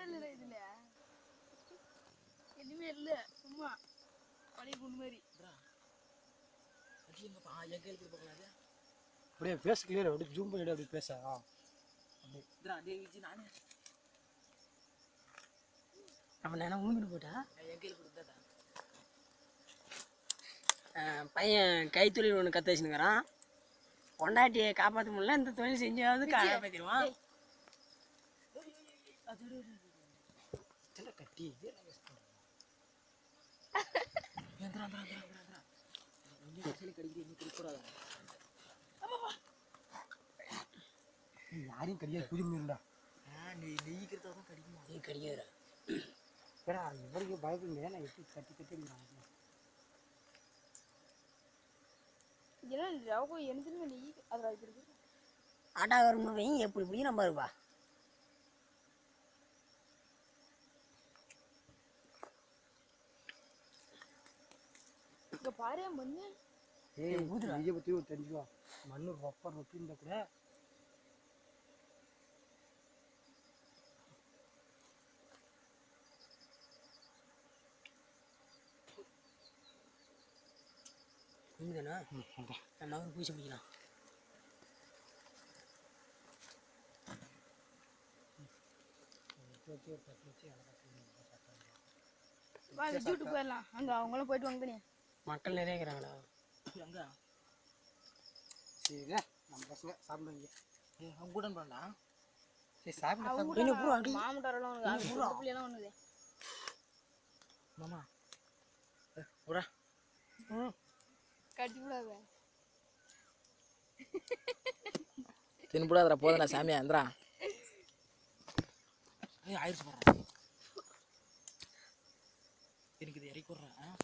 இல்ல இதுல எதுவுமே இல்ல சும்மா பழைய குண்டு மாதிரி அப்படியே பேச கிளியர் அப்படியே ஜூம் பண்ணிட்டு அப்படி பேச நம்ம நேரம் ஊங்கிட்டு போயிட்டா பையன் கைத்தொழில் ஒன்று கற்று வச்சுருக்கிறான். பொண்டாட்டியை காப்பாற்ற முடியல, இந்த தொழில் செஞ்சாவது காப்பாற்றிடுவான். கட்டி யாரையும் கடியாது புது மீன்டா. நீ நெய்க்கிறதா தான் கடிக்குமா? நீ கடிக்கிறா ஏடா இவருக்கு பயப்படுங்க. நான் எப்படி கட்டி கட்டி அடிக்கிறாங்க ஆட்டா வரும் எப்படி இப்படி நம்ம இருப்பா. பாரு மண்ணு நெய்யை பற்றி ஒரு தெரிஞ்சுவா. மண்ணு ரொப்ப ரொப்பி இருந்தா கூட தானே நம்ம அவர் பூச்சி பிடிக்கலாம். போயிடலாம். அங்க அவங்களும் போயிட்டு வாங்க. மக்கள் நிறைய இருக்கிறாங்களா அங்க? சரி நம்ம பசங்க சாப்பிடுங்க. அவங்க கூட பண்ணா சரி சாப்பிட்டு மாமட்டாரெல்லாம் ஒண்ணுது மாமா கட்டி விடாத தின்புடாதரா போதனா சாமியா இந்திரா ஆயிடுச்சு போடுறேன். எனக்கு இது இறக்கி விட்றேன்.